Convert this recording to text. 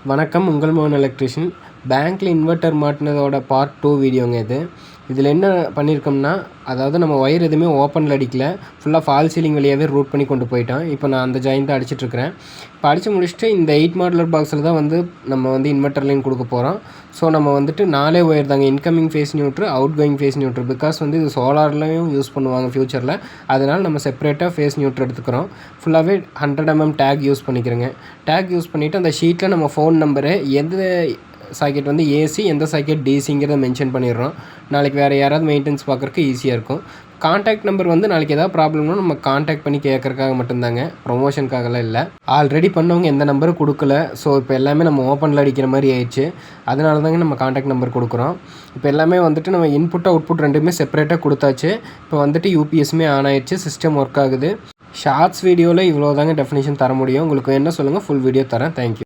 வணக்கம், உங்கள் மோகன் எலக்ட்ரிஷியன். பேங்க்கில் இன்வெர்ட்டர் மாட்டினதோட பார்ட் 2 வீடியோங்க இது. இதில் என்ன பண்ணியிருக்கோம்னா, அதாவது நம்ம ஒயர் எதுவுமே ஓப்பனில் அடிக்கல, ஃபுல்லாக ஃபால் சீலிங் வழியாகவே ரூட் பண்ணி கொண்டு போயிட்டோம். இப்போ நான் அந்த ஜாயின் தான் அடிச்சிட்ருக்கிறேன். இப்போ அடித்து முடிச்சுட்டு இந்த 8 மாடலர் பாக்ஸில் தான் நம்ம இன்வெர்ட்டர் லைன் கொடுக்க போகிறோம். ஸோ நம்ம 4 ஒயர் தாங்க, incoming phase neutral, outgoing phase neutral. Because இது சோலார்லையும் யூஸ் பண்ணுவாங்க ஃப்யூச்சரில். அதனால் நம்ம செப்பரேட்டாக ஃபேஸ் நியூட்ரு எடுத்துக்கிறோம். ஃபுல்லாகவே 100 mm டேக் யூஸ் பண்ணிக்கிறேங்க. டேக் யூஸ் பண்ணிவிட்டு அந்த ஷீட்டில் நம்ம ஃபோன் நம்பரு, எந்த சாக்கெட் ஏசி, எந்த சாக்கெட் டிசிங்கிறத மென்ஷன் பண்ணிடுறோம். நாளைக்கு வேறு யாராவது மெயின்டெனன்ஸ் பார்க்குறக்கு ஈஸியாக இருக்கும். கான்டாக்ட் நம்பர் நாளைக்கு ஏதாவது ப்ராப்ளம்னா நம்ம கான்டாக்ட் பண்ணி கேட்குறக்காக மட்டும்தாங்க, ப்ரொமோஷனுக்காகலாம் இல்லை. ஆல்ரெடி பண்ணவங்க எந்த நம்பரும் கொடுக்கல. ஸோ இப்போ எல்லாமே நம்ம ஓப்பனில் அடிக்கிற மாதிரி ஆயிடுச்சு. அதனால தாங்க நம்ம கான்டாக்ட் நம்பர் கொடுக்குறோம். இப்போ எல்லாமே நம்ம இன்புட் அவுட்புட் ரெண்டுமே செப்பரேட்டாக கொடுத்தாச்சு. இப்போ யூபிஎஸ்மே ஆன் ஆயிடுச்சு, சிஸ்டம் ஒர்க் ஆகுது. ஷார்ட்ஸ் வீடியோவில் இவ்வளோ தாங்க டெஃபினேஷன் தர முடியும். உங்களுக்கு என்ன சொல்லுங்கள், ஃபுல் வீடியோ தரேன். தேங்க்யூ.